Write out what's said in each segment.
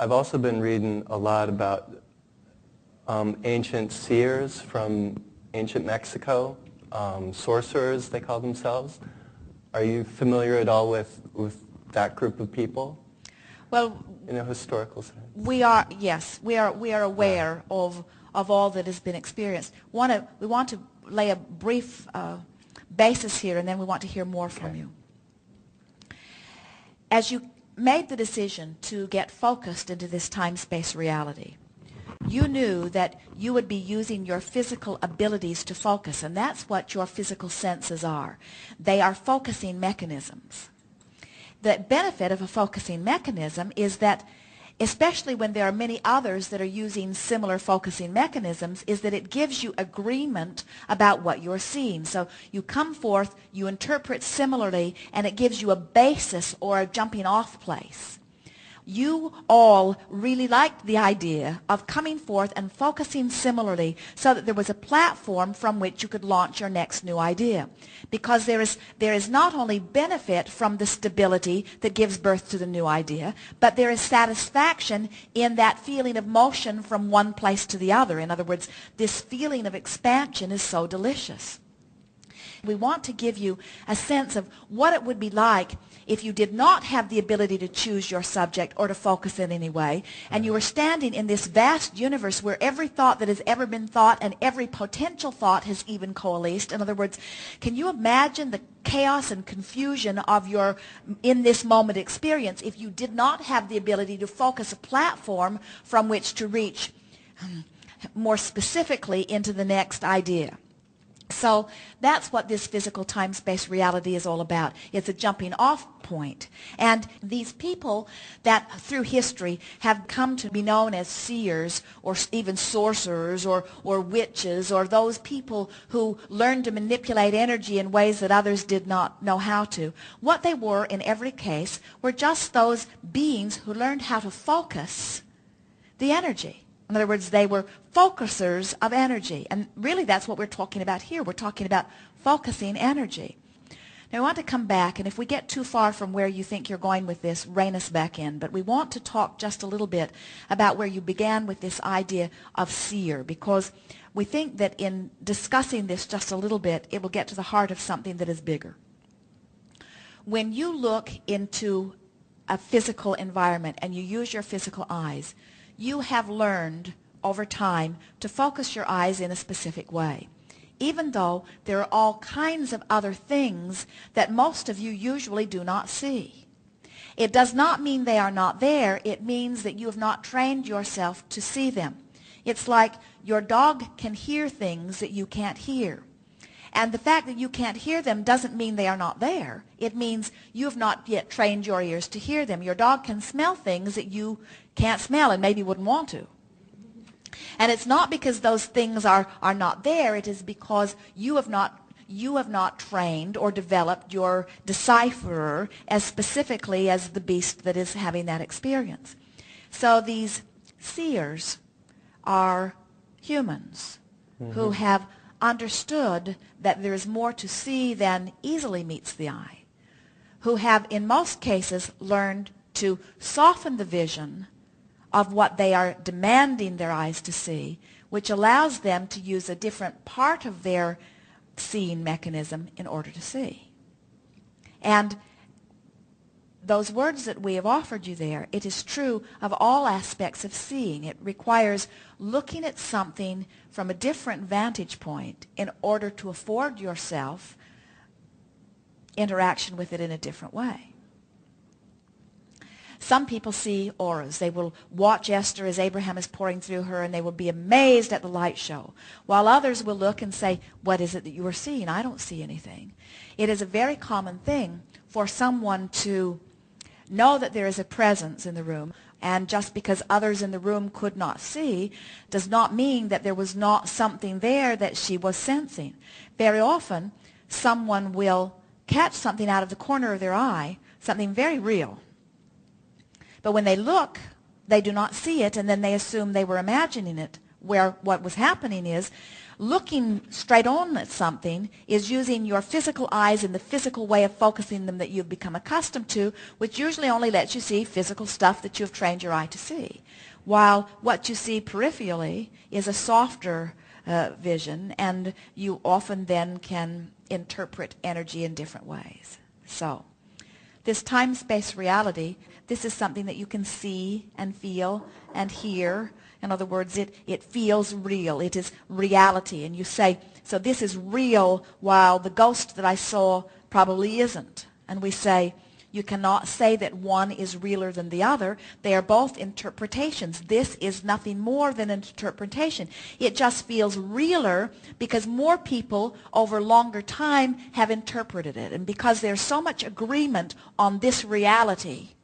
I've also been reading a lot about ancient seers from ancient Mexico, sorcerers they call themselves. Are you familiar at all with that group of people? Well, in a historical sense? Yes, we are aware of all that has been experienced. We want to lay a brief basis here, and then we want to hear more from you. As you made the decision to get focused into this time-space reality, you knew that you would be using your physical abilities to focus, and that's what your physical senses are. They are focusing mechanisms. The benefit of a focusing mechanism is that, especially when there are many others that are using similar focusing mechanisms, is that it gives you agreement about what you're seeing. So you come forth, you interpret similarly, and it gives you a basis or a jumping off place. You all really liked the idea of coming forth and focusing similarly so that there was a platform from which you could launch your next new idea. Because there is not only benefit from the stability that gives birth to the new idea, but there is satisfaction in that feeling of motion from one place to the other. In other words, this feeling of expansion is so delicious. We want to give you a sense of what it would be like if you did not have the ability to choose your subject or to focus in any way, and you were standing in this vast universe where every thought that has ever been thought and every potential thought has even coalesced. In other words, can you imagine the chaos and confusion of your in this moment experience if you did not have the ability to focus a platform from which to reach more specifically into the next idea? So that's what this physical time-space reality is all about. It's a jumping off point. And these people that through history have come to be known as seers or even sorcerers or witches, or those people who learned to manipulate energy in ways that others did not know how to, what they were in every case were just those beings who learned how to focus the energy. In other words, they were focusers of energy. And really that's what we're talking about here. We're talking about focusing energy. Now we want to come back, and if we get too far from where you think you're going with this, rein us back in. But we want to talk just a little bit about where you began with this idea of seer, because we think that in discussing this just a little bit, it will get to the heart of something that is bigger. When you look into a physical environment and you use your physical eyes, you have learned over time to focus your eyes in a specific way, even though there are all kinds of other things that most of you usually do not see. It does not mean they are not there. It means that you have not trained yourself to see them. It's like your dog can hear things that you can't hear. And the fact that you can't hear them doesn't mean they are not there. It means you have not yet trained your ears to hear them. Your dog can smell things that you can't smell and maybe wouldn't want to. And it's not because those things are not there. It is because you have not trained or developed your decipherer as specifically as the beast that is having that experience. So these seers are humans who have understood that there is more to see than easily meets the eye, who have in most cases learned to soften the vision of what they are demanding their eyes to see, which allows them to use a different part of their seeing mechanism in order to see. And those words that we have offered you there, it is true of all aspects of seeing. It requires looking at something from a different vantage point in order to afford yourself interaction with it in a different way. Some people see auras. They will watch Esther as Abraham is pouring through her, and they will be amazed at the light show, while others will look and say, what is it that you are seeing? I don't see anything. It is a very common thing for someone to know that there is a presence in the room, and just because others in the room could not see does not mean that there was not something there that she was sensing. Very often, someone will catch something out of the corner of their eye, something very real. But when they look, they do not see it, and then they assume they were imagining it, where what was happening is, Looking straight on at something is using your physical eyes in the physical way of focusing them that you've become accustomed to, which usually only lets you see physical stuff that you've trained your eye to see. While what you see peripherally is a softer vision, and you often then can interpret energy in different ways. So, this time-space reality, this is something that you can see and feel and hear. In other words, it feels real. It is reality. And you say, so this is real while the ghost that I saw probably isn't. And we say, you cannot say that one is realer than the other. They are both interpretations. This is nothing more than an interpretation. It just feels realer because more people over longer time have interpreted it. And because there's so much agreement on this reality.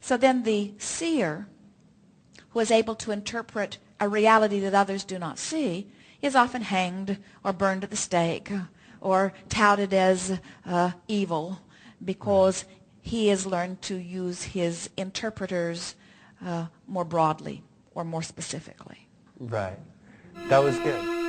So then the seer, who is able to interpret a reality that others do not see, is often hanged or burned at the stake or touted as evil, because he has learned to use his interpreters more broadly or more specifically. Right. That was good.